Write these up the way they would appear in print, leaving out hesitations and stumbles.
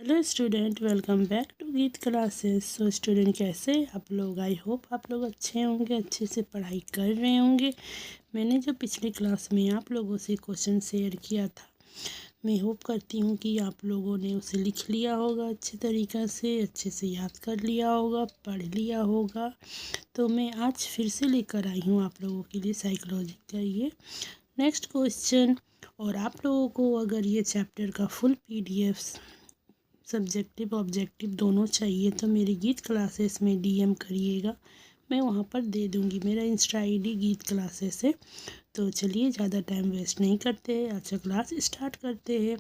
Hello student, welcome back to Geet classes. So student, कैसे आप लोग? आई होप आप लोग अच्छे होंगे, अच्छे से पढ़ाई कर रहे होंगे। मैंने जो पिछली क्लास में आप लोगों से क्वेश्चन शेयर किया था, मैं होप करती हूँ कि आप लोगों ने उसे लिख लिया होगा अच्छे तरीक़ा से, अच्छे से याद कर लिया होगा, पढ़ लिया होगा। तो मैं आज फिर से लेकर आई हूँ आप लोगों के लिए साइकोलॉजी का ये नेक्स्ट क्वेश्चन। और आप लोगों को अगर ये चैप्टर का फुल PDF सब्जेक्टिव ऑब्जेक्टिव दोनों चाहिए तो मेरी गीत क्लासेस में DM करिएगा, मैं वहाँ पर दे दूँगी। मेरा इंस्टा ID गीत क्लासेस है। तो चलिए ज़्यादा टाइम वेस्ट नहीं करते, अच्छा क्लास स्टार्ट करते हैं।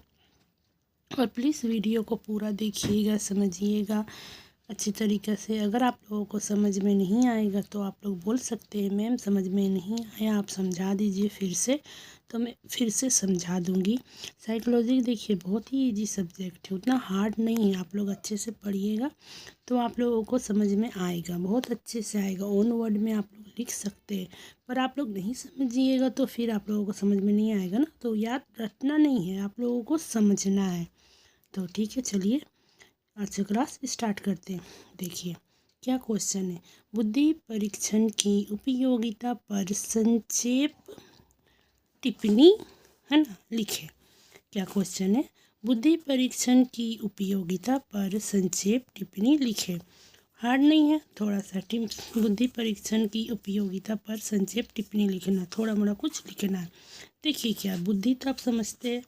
और प्लीज़ वीडियो को पूरा देखिएगा, समझिएगा अच्छी तरीक़े से। अगर आप लोगों को समझ में नहीं आएगा तो आप लोग बोल सकते हैं मैम समझ में नहीं आया, आप समझा दीजिए फिर से, तो मैं फिर से समझा दूँगी। साइकोलॉजी देखिए बहुत ही इजी सब्जेक्ट है, उतना हार्ड नहीं है। आप लोग अच्छे से पढ़िएगा तो आप लोगों को समझ में आएगा, बहुत अच्छे से आएगा। ओन वर्ड में आप लोग लिख सकते हैं, पर आप लोग नहीं समझिएगा तो फिर आप लोगों को समझ में नहीं आएगा ना। तो याद रखना नहीं है, आप लोगों को समझना है। तो ठीक है, चलिए आज क्लास स्टार्ट करते हैं। देखिए क्या क्वेश्चन है, बुद्धि परीक्षण की उपयोगिता पर संक्षेप टिप्पणी, है ना, लिखे। क्या क्वेश्चन है, बुद्धि परीक्षण की उपयोगिता पर संक्षेप टिप्पणी लिखे। हार्ड नहीं है, थोड़ा सा बुद्धि परीक्षण की उपयोगिता पर संक्षेप टिप्पणी लिखना, थोड़ा मोड़ा कुछ लिखना है। देखिए क्या बुद्धि तो आप समझते हैं,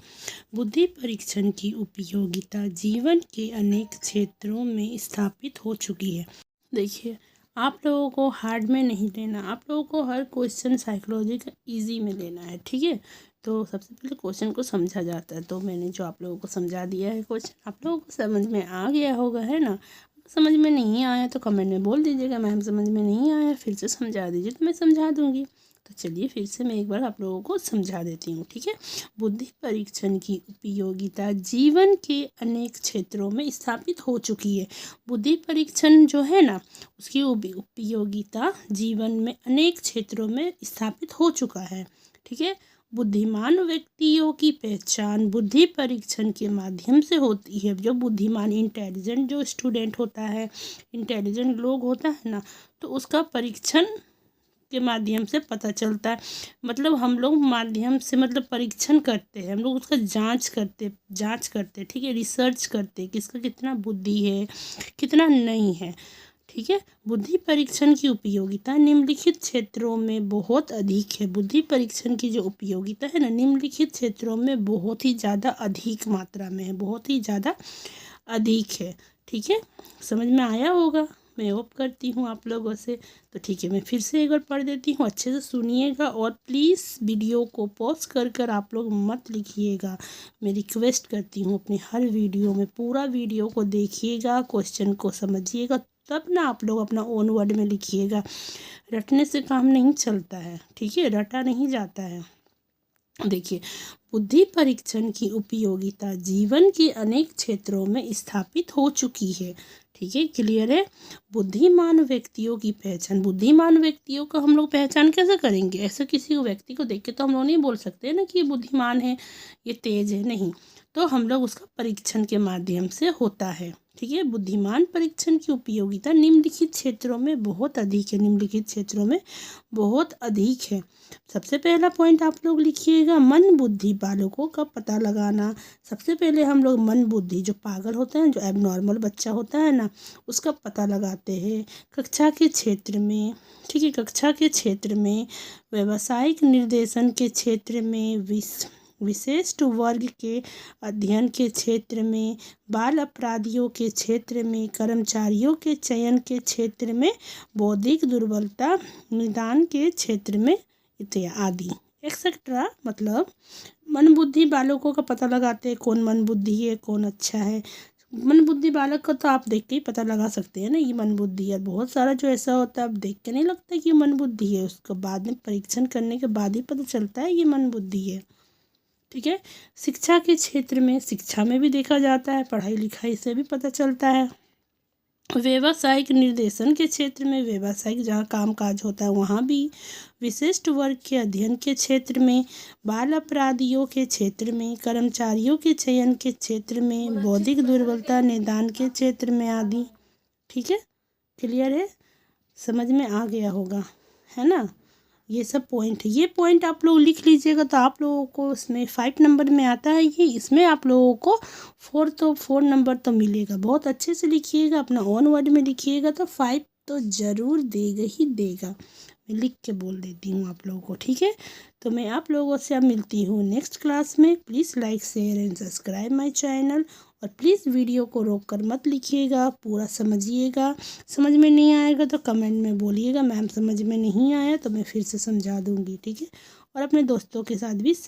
बुद्धि परीक्षण की उपयोगिता जीवन के अनेक क्षेत्रों में स्थापित हो चुकी है। देखिए आप लोगों को हार्ड में नहीं लेना, आप लोगों को हर क्वेश्चन साइकोलॉजी का इजी में लेना है, ठीक है। तो सबसे पहले क्वेश्चन को समझा जाता है, तो मैंने जो आप लोगों को समझा दिया है क्वेश्चन, आप लोगों को समझ में आ गया होगा, है ना। समझ में नहीं आया तो कमेंट में बोल दीजिएगा मैम समझ में नहीं आया, फिर से समझा दीजिए तो मैं समझा दूँगी। तो चलिए फिर से मैं एक बार आप लोगों को समझा देती हूँ, ठीक है। बुद्धि परीक्षण की उपयोगिता जीवन के अनेक क्षेत्रों में स्थापित हो चुकी है। बुद्धि परीक्षण जो है ना, उसकी उपयोगिता जीवन में अनेक क्षेत्रों में स्थापित हो चुका है, ठीक है। बुद्धिमान व्यक्तियों की पहचान बुद्धि परीक्षण के माध्यम से होती है। जो बुद्धिमान इंटेलिजेंट जो स्टूडेंट होता है, इंटेलिजेंट लोग होता है ना, तो उसका परीक्षण के माध्यम से पता चलता है। मतलब हम लोग माध्यम से मतलब परीक्षण करते हैं, हम लोग उसका जांच करते, ठीक है, रिसर्च करते किसका कितना बुद्धि है कितना नहीं है, ठीक है। बुद्धि परीक्षण की उपयोगिता निम्नलिखित क्षेत्रों में बहुत अधिक है। बुद्धि परीक्षण की जो उपयोगिता है ना, निम्नलिखित क्षेत्रों में बहुत ही ज़्यादा अधिक मात्रा में है, बहुत ही ज़्यादा अधिक है, ठीक है। समझ में आया होगा, मैं होप करती हूँ आप लोगों से। तो ठीक है, मैं फिर से एक बार पढ़ देती हूँ, अच्छे से सुनिएगा। और प्लीज़ वीडियो को पॉज कर आप लोग मत लिखिएगा, मैं रिक्वेस्ट करती हूँ अपनी हर वीडियो में पूरा वीडियो को देखिएगा, क्वेश्चन को समझिएगा, तब ना आप लोग अपना ओन वर्ड में लिखिएगा। रटने से काम नहीं चलता है, ठीक है, रटा नहीं जाता है। देखिए बुद्धि परीक्षण की उपयोगिता जीवन के अनेक क्षेत्रों में स्थापित हो चुकी है, ठीक है, क्लियर है। बुद्धिमान व्यक्तियों की पहचान, बुद्धिमान व्यक्तियों का हम लोग पहचान कैसे करेंगे? ऐसे किसी व्यक्ति को देख के तो हम लोग नहीं बोल सकते ना कि ये बुद्धिमान है, ये तेज है, नहीं। तो हम लोग उसका परीक्षण के माध्यम से होता है, ठीक है। बुद्धिमान परीक्षण की उपयोगिता निम्नलिखित क्षेत्रों में बहुत अधिक है, निम्नलिखित क्षेत्रों में बहुत अधिक है। सबसे पहला पॉइंट आप लोग लिखिएगा, मन बुद्धि बालकों का पता लगाना। सबसे पहले हम लोग मन बुद्धि, जो पागल होता है, जो एबनॉर्मल बच्चा होता है ना, उसका पता लगाते हैं कक्षा के क्षेत्र में, ठीक है। कक्षा के क्षेत्र में, व्यावसायिक निर्देशन के क्षेत्र में, विशिष्ट वर्ग के अध्ययन के क्षेत्र में, बाल अपराधियों के क्षेत्र में, कर्मचारियों के चयन के क्षेत्र में, बौद्धिक दुर्बलता निदान के क्षेत्र में इत्यादि एक्सेट्रा। मतलब मन बुद्धि बालकों का पता लगाते हैं, कौन मन बुद्धि है, कौन अच्छा है। मन बुद्धि बालक का तो आप देख के ही पता लगा सकते हैं ना, ये मन बुद्धि है। बहुत सारा जो ऐसा होता है आप देख के नहीं लगता कि ये मन बुद्धि है, उसको बाद में परीक्षण करने के बाद ही पता चलता है ये मन बुद्धि है, ठीक है। शिक्षा के क्षेत्र में, शिक्षा में भी देखा जाता है, पढ़ाई लिखाई से भी पता चलता है, व्यावसायिक निर्देशन के क्षेत्र में, व्यावसायिक जहाँ काम काज होता है वहाँ भी, विशिष्ट वर्ग के अध्ययन के क्षेत्र में, बाल अपराधियों के क्षेत्र में, कर्मचारियों के चयन के क्षेत्र में, बौद्धिक दुर्बलता निदान के क्षेत्र में आदि। ठीक है, क्लियर है, समझ में आ गया होगा, है ना। ये सब पॉइंट है, ये पॉइंट आप लोग लिख लीजिएगा तो आप लोगों को इसमें 5 नंबर में आता है ये, इसमें आप लोगों को 4 नंबर तो मिलेगा। बहुत अच्छे से लिखिएगा, अपना ओन वर्ड में लिखिएगा तो 5 तो ज़रूर देगा ही देगा। मैं लिख के बोल देती हूँ आप लोगों को, ठीक है। तो मैं आप लोगों से अब मिलती हूँ नेक्स्ट क्लास में। Please like share and subscribe my channel, और प्लीज़ वीडियो को रोक कर मत लिखिएगा, पूरा समझिएगा। समझ में नहीं आएगा तो कमेंट में बोलिएगा मैम समझ में नहीं आया, तो मैं फिर से समझा दूँगी, ठीक है। और अपने दोस्तों के साथ भी